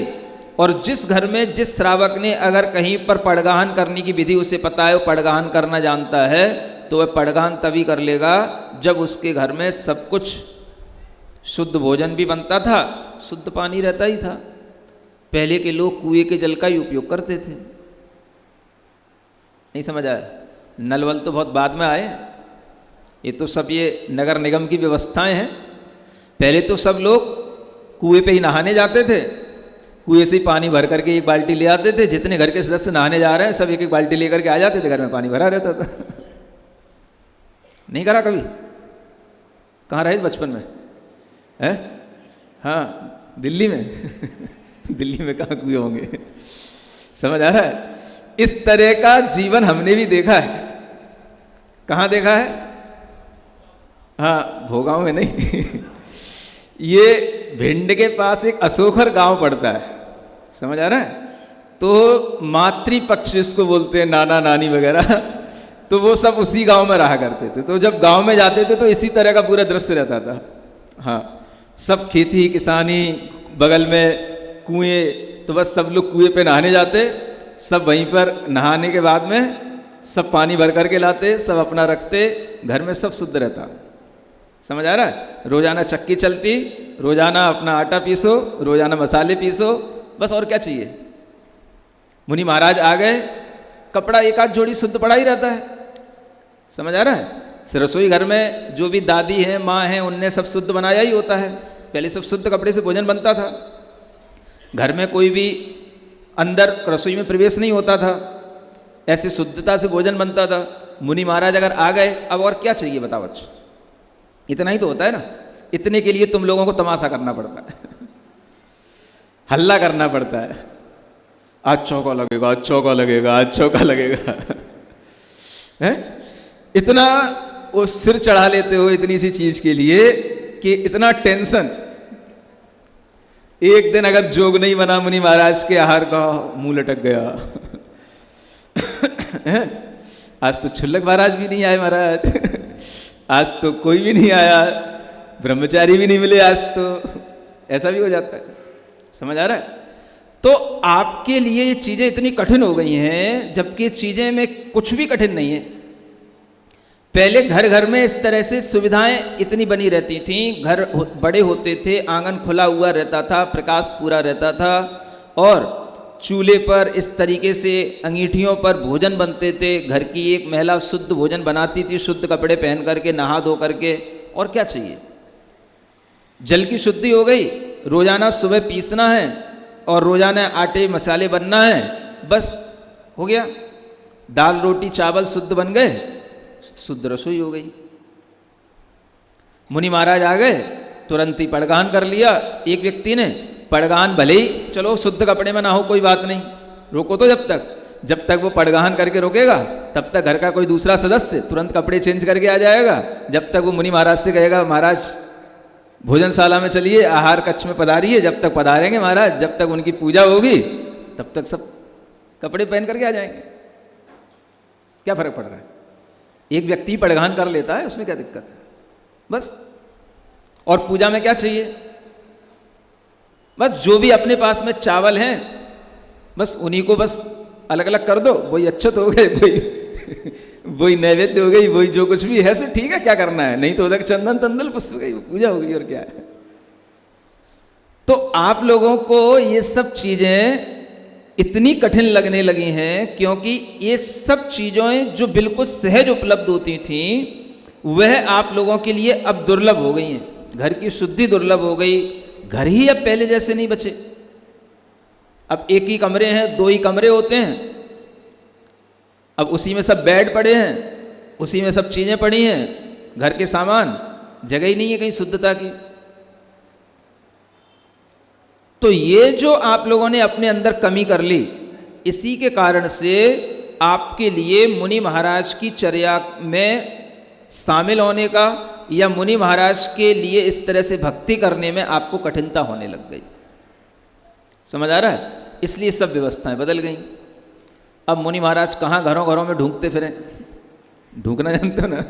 Speaker 2: और जिस घर में जिस श्रावक ने अगर कहीं पर पड़गाहन करने की विधि उसे पता है, वो पड़गाहन करना जानता है, तो वह पड़गाहन तभी कर लेगा जब उसके घर में सब कुछ शुद्ध भोजन भी बनता था, शुद्ध पानी रहता ही था। पहले के लोग कुएं के जल का ही उपयोग करते थे। नहीं समझ आया? नल वल तो बहुत बाद में आए, ये तो सब ये नगर निगम की व्यवस्थाएं हैं। पहले तो सब लोग कुएं पे ही नहाने जाते थे, कुएं से ही पानी भर करके एक बाल्टी ले आते थे। जितने घर के सदस्य नहाने जा रहे हैं सब एक एक बाल्टी लेकर के आ जाते थे, घर में पानी भरा रहता था। नहीं करा कभी? कहाँ रहे बचपन में? है? हाँ, दिल्ली में। दिल्ली में कहाँ कुएं होंगे? समझ आ रहा है? इस तरह का जीवन हमने भी देखा है। कहाँ देखा है? हाँ, भोगांव में नहीं। ये भिंड के पास एक अशोखर गांव पड़ता है, समझ आ रहा है? तो मातृपक्ष इसको बोलते हैं, नाना नानी वगैरह, तो वो सब उसी गांव में रहा करते थे। तो जब गांव में जाते थे तो इसी तरह का पूरा दृश्य रहता था। हाँ, सब खेती किसानी, बगल में कुएं, तो बस सब लोग कुएं पे नहाने जाते, सब वहीं पर नहाने के बाद में सब पानी भर करके लाते, सब अपना रखते, घर में सब शुद्ध रहता। समझ आ रहा है? रोजाना चक्की चलती, रोजाना अपना आटा पीसो, रोजाना मसाले पीसो, बस और क्या चाहिए। मुनि महाराज आ गए, कपड़ा एक आध जोड़ी शुद्ध पड़ा ही रहता है। समझ आ रहा है? रसोई घर में जो भी दादी हैं, माँ हैं, उनने सब शुद्ध बनाया ही होता है। पहले सब शुद्ध कपड़े से भोजन बनता था, घर में कोई भी अंदर रसोई में प्रवेश नहीं होता था, ऐसे शुद्धता से भोजन बनता था। मुनि महाराज अगर आ गए, अब और क्या चाहिए बताओ बच्चों? इतना ही तो होता है ना। इतने के लिए तुम लोगों को तमाशा करना पड़ता है, हल्ला करना पड़ता है, आज चौका लगेगा, आज चौका लगेगा, आज चौका लगेगा है? इतना वो सिर चढ़ा लेते हो इतनी सी चीज के लिए कि इतना टेंशन। एक दिन अगर जोग नहीं बना मुनि महाराज के आहार का, मुंह लटक गया आज तो छुल्लक महाराज भी नहीं आए महाराज, आज तो कोई भी नहीं आया, ब्रह्मचारी भी नहीं मिले आज तो, ऐसा भी हो जाता है। समझ आ रहा है? तो आपके लिए ये चीजें इतनी कठिन हो गई हैं, जबकि चीजें में कुछ भी कठिन नहीं है। पहले घर घर में इस तरह से सुविधाएं इतनी बनी रहती थीं, घर बड़े होते थे, आंगन खुला हुआ रहता था, प्रकाश पूरा रहता था, और चूल्हे पर इस तरीके से अंगीठियों पर भोजन बनते थे। घर की एक महिला शुद्ध भोजन बनाती थी, शुद्ध कपड़े पहन करके, नहा धो करके, और क्या चाहिए। जल की शुद्धि हो गई, रोजाना सुबह पीसना है और रोजाना आटे मसाले बनना है, बस हो गया। दाल रोटी चावल शुद्ध बन गए, शुद्ध रसोई हो गई। मुनि महाराज आ गए, तुरंत ही पड़गान कर लिया। एक व्यक्ति ने पड़गान, भले ही चलो शुद्ध कपड़े में ना हो कोई बात नहीं, रोको तो जब तक वो पड़गान करके रोकेगा तब तक घर का कोई दूसरा सदस्य तुरंत कपड़े चेंज करके आ जाएगा। जब तक वो मुनि महाराज से कहेगा महाराज भोजनशाला में चलिए, आहार कक्ष में पधारिए, जब तक पधारेंगे महाराज, जब तक उनकी पूजा होगी तब तक सब कपड़े पहन करके आ जाएंगे। क्या फर्क पड़ रहा है? एक व्यक्ति पड़गान कर लेता है, उसमें क्या दिक्कत है? बस। और पूजा में क्या चाहिए? बस जो भी अपने पास में चावल हैं, बस उन्हीं को बस अलग अलग कर दो, वही अच्छत हो गए, वही नैवेद्य हो गई, वही जो कुछ भी है सो ठीक है, क्या करना है। नहीं तो उधर चंदन तंदल पुष्प गई, पूजा हो गई, और क्या है। तो आप लोगों को ये सब चीजें इतनी कठिन लगने लगी हैं, क्योंकि ये सब चीजें जो बिल्कुल सहज उपलब्ध होती थीं, वह आप लोगों के लिए अब दुर्लभ हो गई हैं। घर की शुद्धि दुर्लभ हो गई, घर ही अब पहले जैसे नहीं बचे। अब एक ही कमरे हैं, दो ही कमरे होते हैं, अब उसी में सब बेड पड़े हैं, उसी में सब चीजें पड़ी हैं, घर के सामान, जगह ही नहीं है कहीं शुद्धता की। तो ये जो आप लोगों ने अपने अंदर कमी कर ली, इसी के कारण से आपके लिए मुनि महाराज की चर्या में शामिल होने का या मुनि महाराज के लिए इस तरह से भक्ति करने में आपको कठिनता होने लग गई। समझ आ रहा है? इसलिए सब व्यवस्थाएं बदल गई। अब मुनि महाराज कहाँ घरों घरों में ढूंढते फिरें? ढूंढना जानते हो ना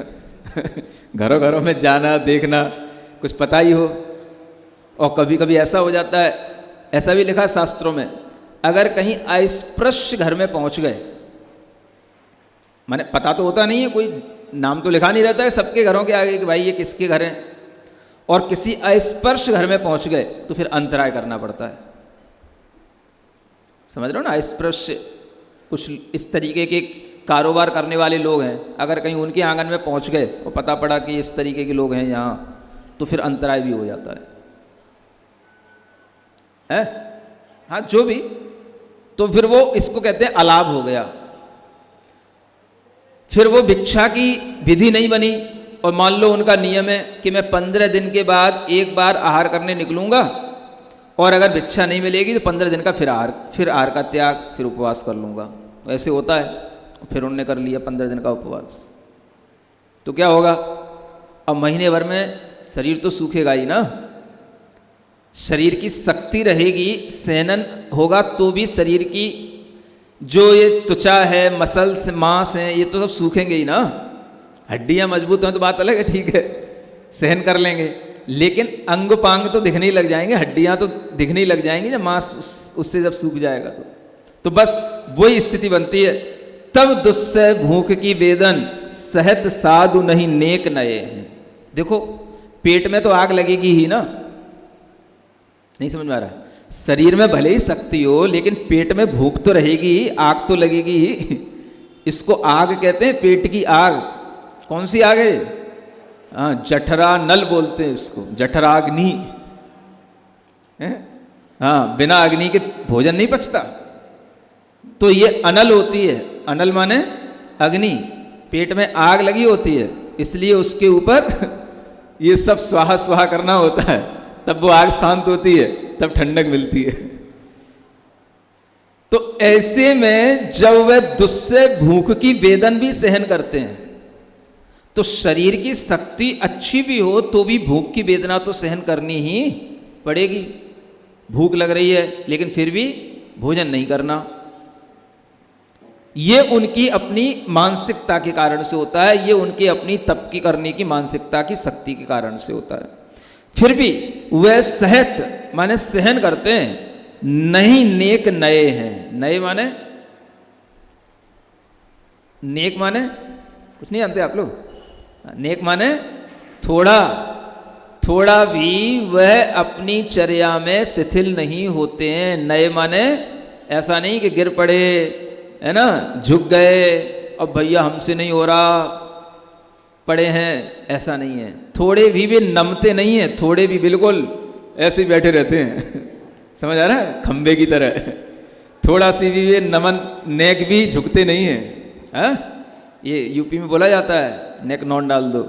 Speaker 2: घरों घरों में जाना, देखना, कुछ पता ही हो। और कभी कभी ऐसा हो जाता है, ऐसा भी लिखा शास्त्रों में, अगर कहीं अस्पृश्य घर में पहुंच गए, माने पता तो होता नहीं है, कोई नाम तो लिखा नहीं रहता है सबके घरों के आगे कि भाई ये किसके घर हैं, और किसी अस्पर्श घर में पहुंच गए तो फिर अंतराय करना पड़ता है। समझ रहे हो ना? अस्पृश्य कुछ इस तरीके के कारोबार करने वाले लोग हैं, अगर कहीं उनके आंगन में पहुंच गए और पता पड़ा कि इस तरीके के लोग हैं यहाँ, तो फिर अंतराय भी हो जाता है। हाँ, जो भी, तो फिर वो इसको कहते हैं अलाभ हो गया। फिर वो भिक्षा की विधि नहीं बनी, और मान लो उनका नियम है कि मैं 15 दिन के बाद एक बार आहार करने निकलूंगा, और अगर भिक्षा नहीं मिलेगी तो 15 दिन का फिर आहार का त्याग, फिर उपवास कर लूँगा। ऐसे होता है। फिर उन्होंने कर लिया 15 दिन का उपवास, तो क्या होगा? अब महीने भर में शरीर तो सूखेगा ही ना। शरीर की शक्ति रहेगी, सहनन होगा, तो भी शरीर की जो ये त्वचा है, मसल्स, मांस हैं, ये तो सब सूखेंगे ही ना। हड्डियां मजबूत हैं तो बात अलग है, ठीक है, सहन कर लेंगे। लेकिन अंग पांग तो दिखने ही लग जाएंगे, हड्डियां तो दिखने ही लग जाएंगी जब मांस उससे जब सूख जाएगा तो बस वही स्थिति बनती है। तब दुस्सह भूख की वेदन सहत साधु नहीं नेक नए हैं। देखो पेट में तो आग लगेगी ही ना, नहीं समझ में आ रहा है? शरीर में भले ही शक्ति हो लेकिन पेट में भूख तो रहेगी ही, आग तो लगेगी ही। इसको आग कहते हैं, पेट की आग। कौन सी आग है? हाँ, जठरा नल बोलते हैं इसको, जठराग्नि। हाँ, बिना अग्नि के भोजन नहीं पचता। तो ये अनल होती है, अनल माने अग्नि, पेट में आग लगी होती है, इसलिए उसके ऊपर ये सब स्वाहा स्वाहा करना होता है, तब वो आग शांत होती है, तब ठंडक मिलती है। तो ऐसे में जब वह दुस्सह भूख की वेदन भी सहन करते हैं, तो शरीर की शक्ति अच्छी भी हो तो भी भूख की वेदना तो सहन करनी ही पड़ेगी। भूख लग रही है लेकिन फिर भी भोजन नहीं करना, ये उनकी अपनी मानसिकता के कारण से होता है, ये उनकी अपनी तप की करने की मानसिकता की शक्ति के कारण से होता है। फिर भी वह सहत माने सहन करते हैं, नहीं नेक नए हैं। नए माने, नेक माने कुछ नहीं जानते आप लोग? नेक माने थोड़ा थोड़ा भी वह अपनी चर्या में शिथिल नहीं होते हैं। नए माने ऐसा नहीं कि गिर पड़े, है ना, झुक गए और भैया हमसे नहीं हो रहा, पड़े हैं, ऐसा नहीं है। थोड़े भी वे नमते नहीं हैं, थोड़े भी बिल्कुल ऐसे ही बैठे रहते हैं। समझ आ रहा है? खंबे की तरह थोड़ा सी भी वे नमन, नेक भी झुकते नहीं हैं। हाँ, ये यूपी में बोला जाता है, नेक नॉन डाल दो।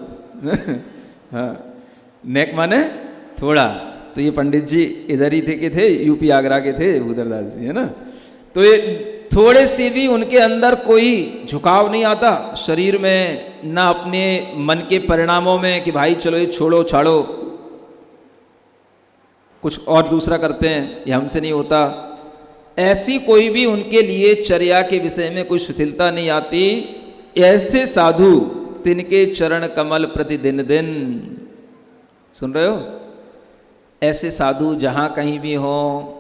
Speaker 2: हाँ, नेक माने थोड़ा। तो ये पंडित जी इधर ही थे यूपी आगरा के थे, भूधरदास जी, है ना। तो ये थोड़े से भी उनके अंदर कोई झुकाव नहीं आता शरीर में, ना अपने मन के परिणामों में कि भाई चलो ये छोड़ो छाड़ो, कुछ और दूसरा करते हैं, ये हमसे नहीं होता। ऐसी कोई भी उनके लिए चर्या के विषय में कोई शिथिलता नहीं आती। ऐसे साधु तिनके चरण कमल प्रतिदिन दिन, सुन रहे हो? ऐसे साधु जहाँ कहीं भी हो,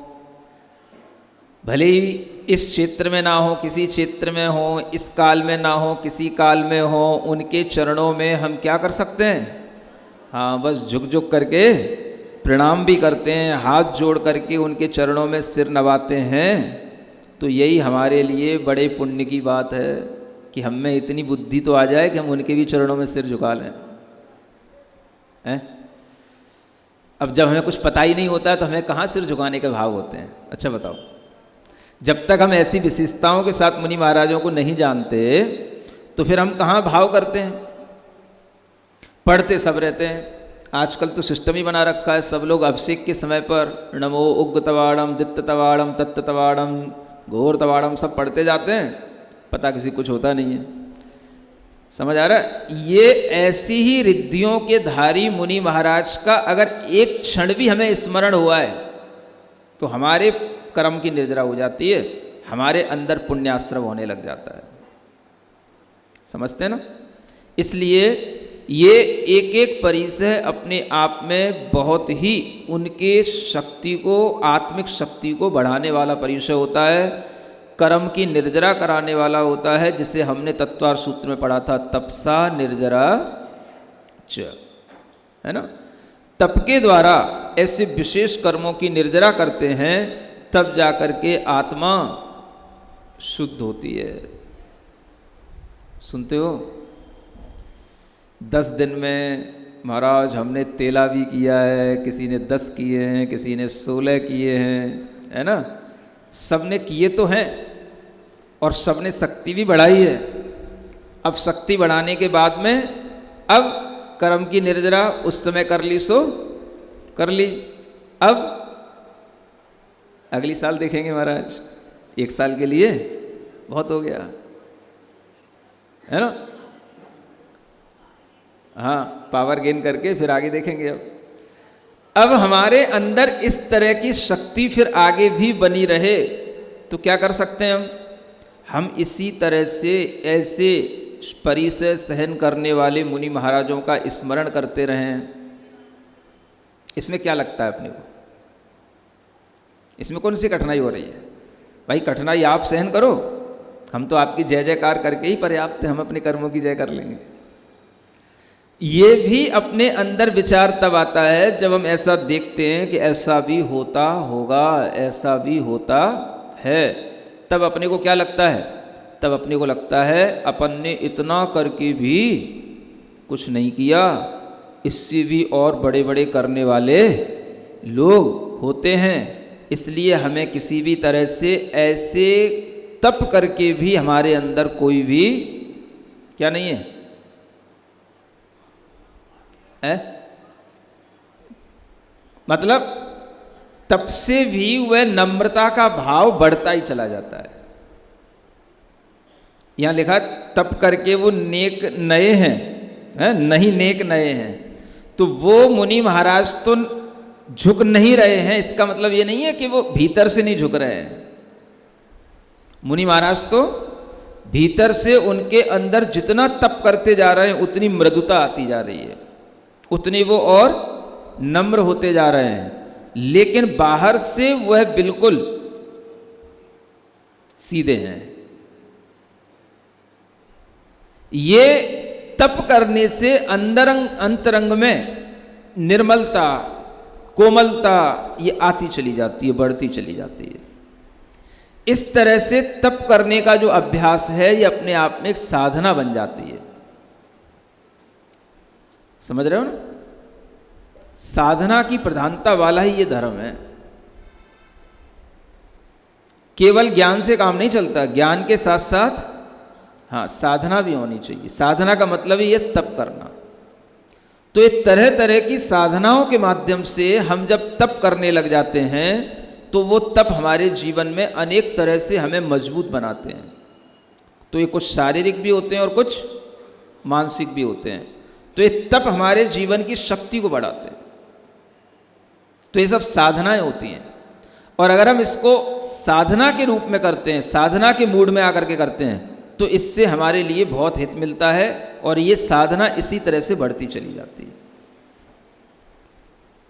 Speaker 2: भले ही इस क्षेत्र में ना हो, किसी क्षेत्र में हो, इस काल में ना हो, किसी काल में हो, उनके चरणों में हम क्या कर सकते हैं? हाँ, बस झुक झुक करके प्रणाम भी करते हैं, हाथ जोड़ करके उनके चरणों में सिर नवाते हैं। तो यही हमारे लिए बड़े पुण्य की बात है कि हम में इतनी बुद्धि तो आ जाए कि हम उनके भी चरणों में सिर झुका लें। हैं? अब जब हमें कुछ पता ही नहीं होता है तो हमें कहाँ सिर झुकाने के भाव होते हैं? अच्छा बताओ, जब तक हम ऐसी विशेषताओं के साथ मुनि महाराजों को नहीं जानते तो फिर हम कहाँ भाव करते हैं? पढ़ते सब रहते हैं। आजकल तो सिस्टम ही बना रखा है, सब लोग अभिषेक के समय पर नमो उग्र तवाड़म दित्त तवाड़म तत्त तवाड़म घोर तवाड़म सब पढ़ते जाते हैं, पता किसी कुछ होता नहीं है। समझ आ रहा है? ये ऐसी ही रिद्धियों के धारी मुनि महाराज का अगर एक क्षण भी हमें स्मरण हुआ है तो हमारे कर्म की निर्जरा हो जाती है, हमारे अंदर पुण्याश्रव होने लग जाता है। समझते हैं ना? इसलिए ये एक एक परिचय अपने आप में बहुत ही उनके शक्ति को, आत्मिक शक्ति को बढ़ाने वाला परिचय होता है, कर्म की निर्जरा कराने वाला होता है, जिसे हमने तत्वार सूत्र में पढ़ा था, तपसा निर्जरा च, है ना। तप के द्वारा ऐसे विशेष कर्मों की निर्जरा करते हैं, तब जाकर के आत्मा शुद्ध होती है। सुनते हो? 10 दिन में महाराज हमने तेला भी किया है, किसी ने 10 किए हैं, किसी ने 16 किए हैं, है ना। सबने किए तो हैं और सबने शक्ति भी बढ़ाई है। अब शक्ति बढ़ाने के बाद में अब कर्म की निर्जरा उस समय कर ली सो कर ली, अब अगली साल देखेंगे महाराज, 1 साल के लिए बहुत हो गया, है ना। हाँ, पावर गेन करके फिर आगे देखेंगे। अब हमारे अंदर इस तरह की शक्ति फिर आगे भी बनी रहे तो क्या कर सकते हैं हम इसी तरह से ऐसे परिचय सहन करने वाले मुनि महाराजों का स्मरण करते रहें। इसमें क्या लगता है अपने को? इसमें कौन सी कठिनाई हो रही है? भाई कठिनाई आप सहन करो, हम तो आपकी जय जयकार करके ही पर्याप्त है, हम अपने कर्मों की जय कर लेंगे। ये भी अपने अंदर विचार तब आता है जब हम ऐसा देखते हैं कि ऐसा भी होता होगा, ऐसा भी होता है। तब अपने को क्या लगता है? तब अपने को लगता है अपन ने इतना करके भी कुछ नहीं किया, इससे भी और बड़े बड़े करने वाले लोग होते हैं, इसलिए हमें किसी भी तरह से ऐसे तप करके भी हमारे अंदर कोई भी क्या नहीं है, मतलब तप से भी वह नम्रता का भाव बढ़ता ही चला जाता है। यहां लिखा तप करके वो नेक नए हैं, नहीं नेक नए हैं। तो वो मुनि महाराज तो झुक नहीं रहे हैं, इसका मतलब ये नहीं है कि वो भीतर से नहीं झुक रहे हैं। मुनि महाराज तो भीतर से उनके अंदर जितना तप करते जा रहे हैं उतनी मृदुता आती जा रही है, उतनी वो और नम्र होते जा रहे हैं, लेकिन बाहर से वह बिल्कुल सीधे हैं। ये तप करने से अंतरंग में निर्मलता, कोमलता ये आती चली जाती है, बढ़ती चली जाती है। इस तरह से तप करने का जो अभ्यास है ये अपने आप में एक साधना बन जाती है। समझ रहे हो ना? साधना की प्रधानता वाला ही ये धर्म है। केवल ज्ञान से काम नहीं चलता, ज्ञान के साथ साथ हाँ साधना भी होनी चाहिए। साधना का मतलब ही ये तप करना। तो ये तरह तरह की साधनाओं के माध्यम से हम जब तप करने लग जाते हैं तो वो तप हमारे जीवन में अनेक तरह से हमें मजबूत बनाते हैं। तो ये कुछ शारीरिक भी होते हैं और कुछ मानसिक भी होते हैं। तो ये तप हमारे जीवन की शक्ति को बढ़ाते हैं। तो ये सब साधनाएं होती हैं। और अगर हम इसको साधना के रूप में करते हैं, साधना के मूड में आकर के करते हैं, तो इससे हमारे लिए बहुत हित मिलता है और ये साधना इसी तरह से बढ़ती चली जाती है।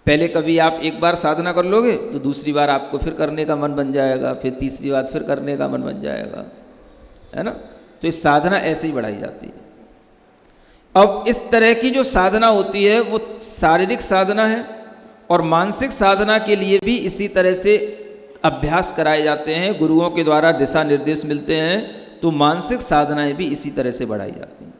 Speaker 2: पहले कभी आप एक बार साधना कर लोगे तो दूसरी बार आपको फिर करने का मन बन जाएगा, फिर तीसरी बार फिर करने का मन बन जाएगा, है ना? तो ये साधना ऐसे ही बढ़ाई जाती है। अब इस तरह की जो साधना होती है वो शारीरिक साधना है और मानसिक साधना के लिए भी इसी तरह से अभ्यास कराए जाते हैं, गुरुओं के द्वारा दिशा निर्देश मिलते हैं। तो मानसिक साधनाएं भी इसी तरह से बढ़ाई जाती हैं।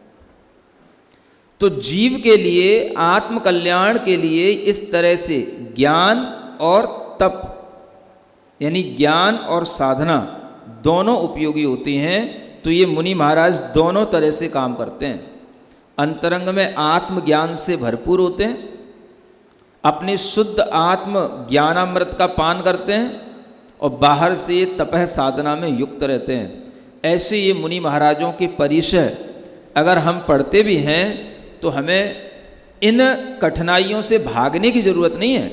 Speaker 2: तो जीव के लिए, आत्म कल्याण के लिए इस तरह से ज्ञान और तप यानी ज्ञान और साधना दोनों उपयोगी होती हैं। तो ये मुनि महाराज दोनों तरह से काम करते हैं। अंतरंग में आत्म ज्ञान से भरपूर होते हैं, अपने शुद्ध आत्म ज्ञानामृत का पान करते हैं और बाहर से तपह साधना में युक्त रहते हैं। ऐसे ये मुनि महाराजों के परिचय अगर हम पढ़ते भी हैं तो हमें इन कठिनाइयों से भागने की ज़रूरत नहीं है।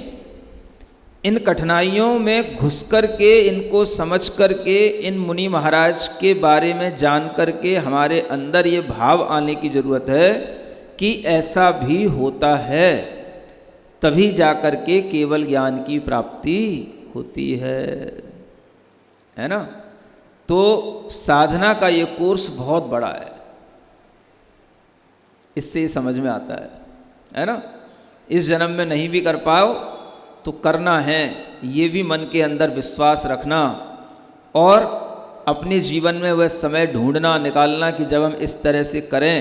Speaker 2: इन कठिनाइयों में घुस कर के, इनको समझ कर के, इन मुनि महाराज के बारे में जान कर के हमारे अंदर ये भाव आने की ज़रूरत है कि ऐसा भी होता है, तभी जाकर के केवल ज्ञान की प्राप्ति होती है ना? तो साधना का ये कोर्स बहुत बड़ा है, इससे ये समझ में आता है ना? इस जन्म में नहीं भी कर पाओ तो करना है, ये भी मन के अंदर विश्वास रखना और अपने जीवन में वह समय ढूंढना, निकालना कि जब हम इस तरह से करें,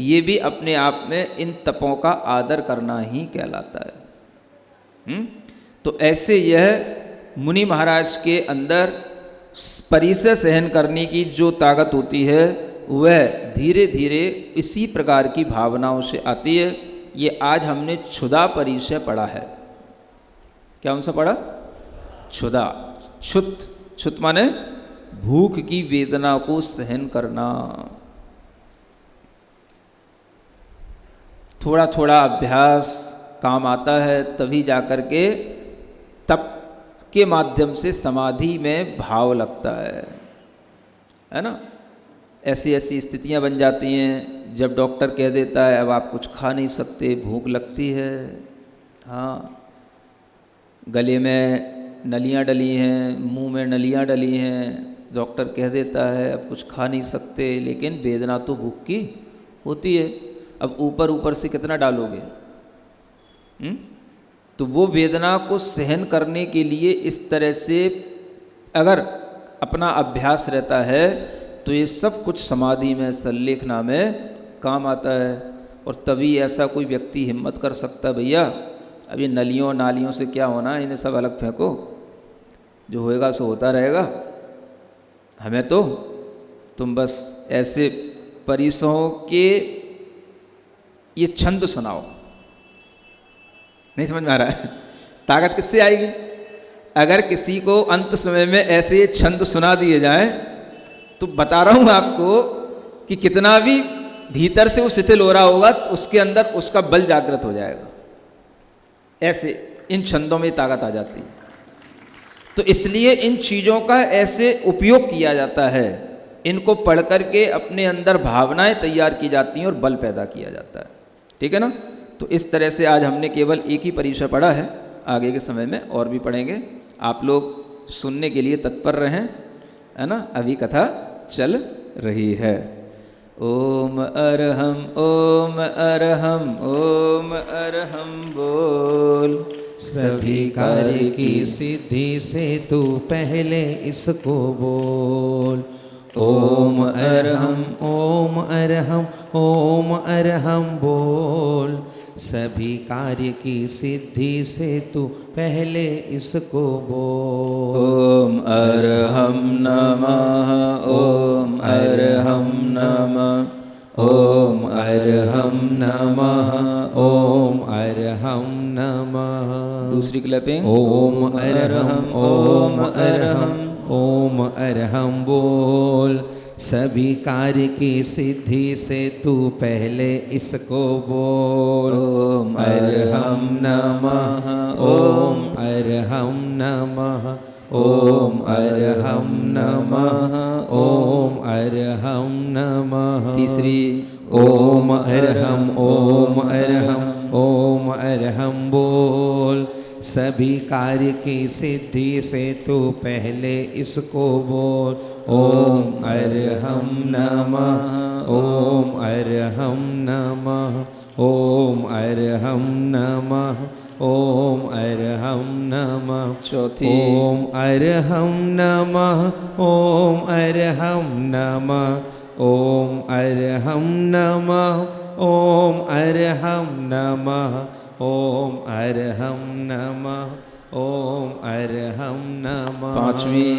Speaker 2: ये भी अपने आप में इन तपों का आदर करना ही कहलाता है। तो ऐसे यह मुनि महाराज के अंदर परिचय सहन करने की जो ताकत होती है वह धीरे धीरे इसी प्रकार की भावनाओं से आती है। ये आज हमने क्षुधा परिचय पढ़ा है। क्या उनसे पढ़ा? क्षुधा। क्षुत माने भूख की वेदना को सहन करना। थोड़ा थोड़ा अभ्यास काम आता है, तभी जाकर के तप के माध्यम से समाधि में भाव लगता है ना? ऐसी ऐसी स्थितियां बन जाती हैं जब डॉक्टर कह देता है अब आप कुछ खा नहीं सकते, भूख लगती है। हाँ, गले में नलियाँ डली हैं, मुंह में नलियाँ डली हैं, डॉक्टर कह देता है अब कुछ खा नहीं सकते, लेकिन वेदना तो भूख की होती है। अब ऊपर ऊपर से कितना डालोगे? तो वो वेदना को सहन करने के लिए इस तरह से अगर अपना अभ्यास रहता है तो ये सब कुछ समाधि में, संलेखना में काम आता है। और तभी ऐसा कोई व्यक्ति हिम्मत कर सकता है, भैया अब ये नलियों नालियों से क्या होना है, इन्हें सब अलग फेंको, जो होएगा सो होता रहेगा, हमें तो तुम बस ऐसे परिसरों के ये छंद सुनाओ। नहीं समझ में आ रहा है? ताकत किससे आएगी? अगर किसी को अंत समय में ऐसे छंद सुना दिए जाएं तो बता रहा हूं आपको कि कितना भी भीतर से वो शिथिल हो रहा होगा, उसके अंदर उसका बल जागृत हो जाएगा। ऐसे इन छंदों में ताकत आ जाती है। तो इसलिए इन चीज़ों का ऐसे उपयोग किया जाता है, इनको पढ़ करके अपने अंदर भावनाएं तैयार की जाती हैं और बल पैदा किया जाता है। ठीक है ना? तो इस तरह से आज हमने केवल एक ही परिचय पढ़ा है, आगे के समय में और भी पढ़ेंगे। आप लोग सुनने के लिए तत्पर रहें, है ना? अभी कथा चल रही है। ओम अरहम ओम अरहम ओम अरहम बोल।
Speaker 4: सभी कार्य की सिद्धि से तू पहले इसको बोल। ओम अरहम ओम अरहम ओम अरहम बोल। सभी कार्य की सिद्धि से तू पहले इसको बोल।
Speaker 2: ओम अरहम नमः ओम अरहम नमः
Speaker 4: ओम अरहम नमः ओम अरहम नमः।
Speaker 2: दूसरी क्लैपिंग।
Speaker 4: ओम अरहम ओम अरहम ओम अरहम बोल। सभी कार्य की सिद्धि से तू पहले इसको बोल।
Speaker 2: ओम
Speaker 4: अरहम नमः ओम अरहम नमः ओम अरहम नमः ओम अरहम नमः।
Speaker 2: तीसरी।
Speaker 4: ओम अरहम ओम अरहम ओम अरहम बोल। सभी कार्य की सिद्धि से तू पहले इसको बोल। ओम अरहम नमः ओम अरहम नमः ओम अरहम नमः ओम अरहम नमः।
Speaker 2: चौथी।
Speaker 4: ओम अरहम नमः ओम अरहम नमः ओम अरहम नमः ओम अरहम नमः ओम अरहम नमः ओम अरहम नमः।
Speaker 2: पांचवी।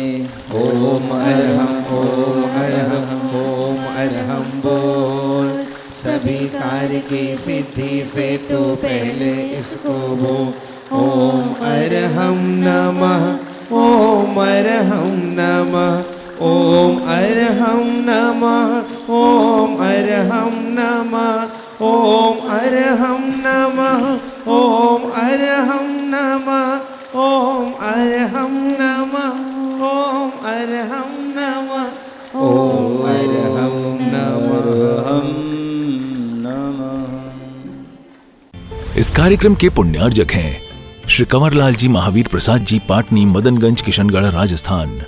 Speaker 4: ओम अरहम ओम अरहम बोल। सभी कार्य की सिद्धि से तू पहले इसको बोल। ओम अरहम नमः ओम अरहम नमः ओम अरहम नमः ओम अरहम नमः ओम अरहम नमः ओम अरहम नमः ओम अरहम नमः ओम अरहम नमः ओम अरहम नमः।
Speaker 1: इस कार्यक्रम के पुण्यार्जक हैं श्री कंवरलाल जी महावीर प्रसाद जी, पाटनी, मदनगंज, किशनगढ़, राजस्थान।